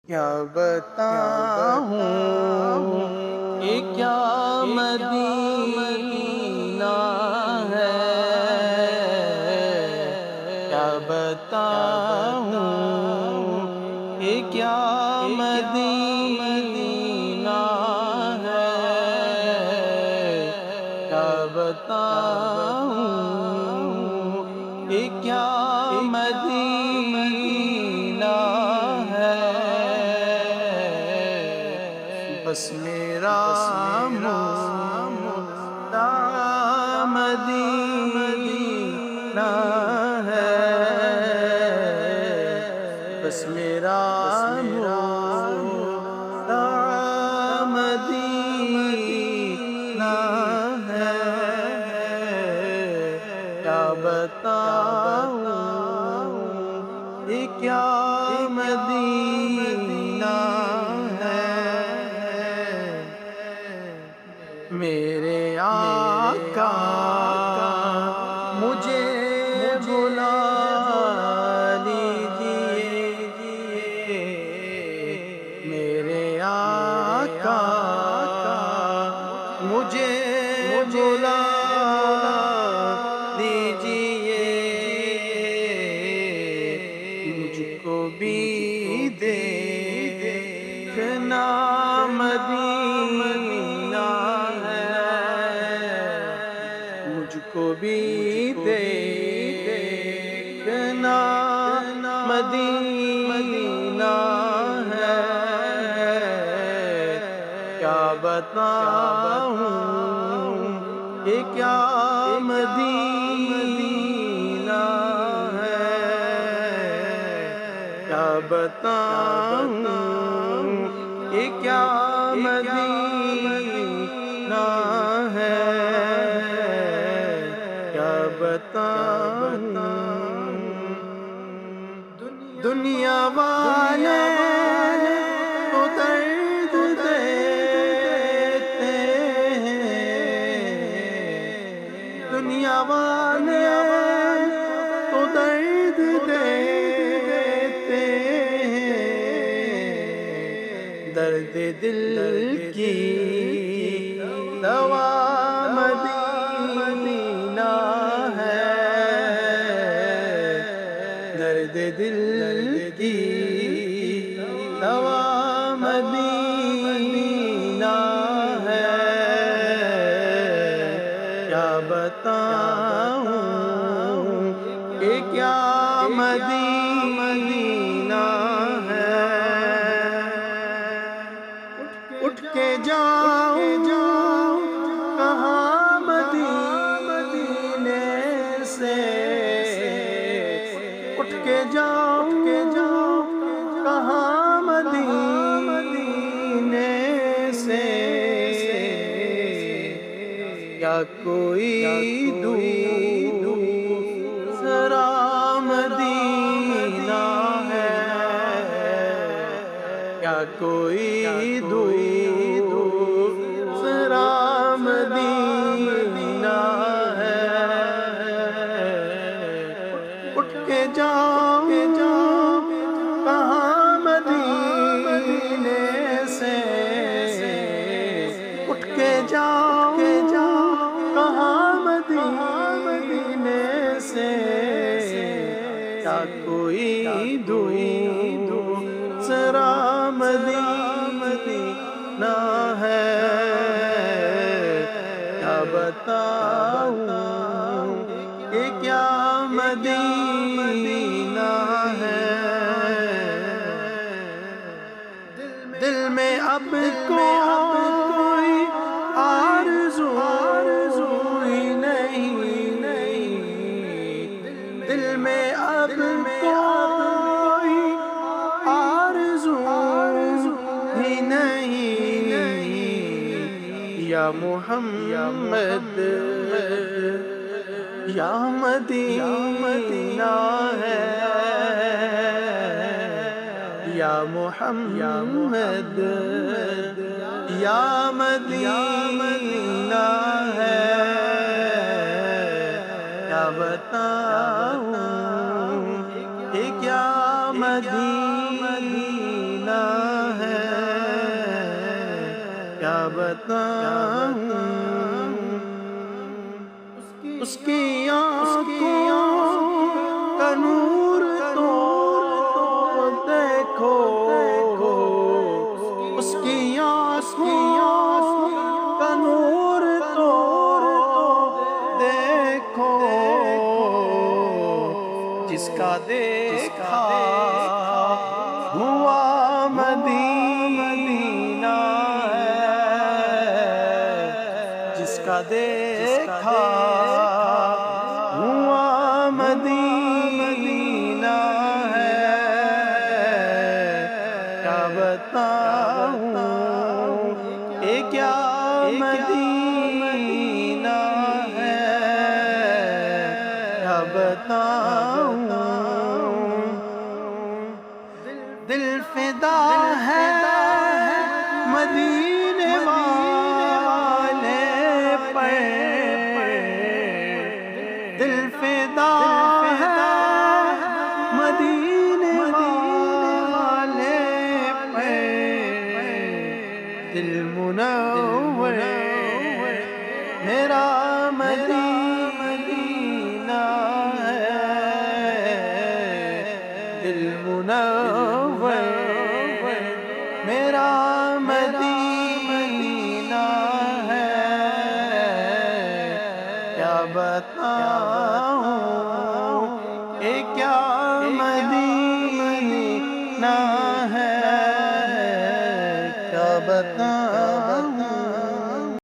کیا بتاؤں کہ کیا مدینہ ہے، کیا بتاؤں کہ کیا مدینہ ہے، کیا بتاؤں کہ کیا مدینہ ہے، بس میرا مدعا مدینہ ہے، بس میرا مدعا مدینہ ہے، کیا بتاؤں یہ کیا مدینہ ہے، میرے آقا مجھے بلا لیجئے، میرے آقا مجھے بلا لیجئے، مجھ کو بھی دیکھنا مدینہ ہے، مجھ کو بھی دیکھنا مدینہ ہے، کیا بتاؤں کہ کیا مدینہ ہے، کیا بتاؤں کہ کیا مدینہ ہے، کیا بتاؤں دنیا والے تو درد دیتے ہیں، دنیا والے تو درد دیتے ہیں، درد دل کی دوا مدینہ ہے، درد دل کی دوا مدینہ ہے، کیا بتاؤں کہ کیا مدینہ ہے، اٹھ کے جاؤں کہاں مدینے سے، اٹھ کے جاؤں کہاں مدینے سے، یا کوئی دوسرا مدینہ ہے، یا کوئی دوسرا مدینہ ہے، اٹھ کے جاؤں کہاں مدینے سے، اٹھ کے جاؤں کہاں مدینے سے، کیا کوئی دوسرا مدینہ ہے، کیا بتاؤں کہ کیا مدینہ ہے، دل میں اب کوئی آرزو ہی نہیں، دل میں اب کوئی آرزو ہی نہیں، یا محمد یا مدینہ ہے، یا محمد یا مدینہ ہے، کیا بتاؤں کہ کیا مدینہ کیا بتاؤں اس کی آنکھوں کا نور تو دیکھو، اس کی آنکھوں کا نور تو دیکھو، جس کا دیکھا ہوا مدینہ ہے، جس کا دیکھا ہوا مدینہ ہے، کیا بتاؤں یہ کیا مدینہ ہے، کیا بتاؤں دل فدا ہے مدینے والے پر، دل فدا ہے مدینے والے پر، دل منور میرا مدینہ ہے، دل منور میرا مدینہ ہے، کیا بتاؤں یہ کیا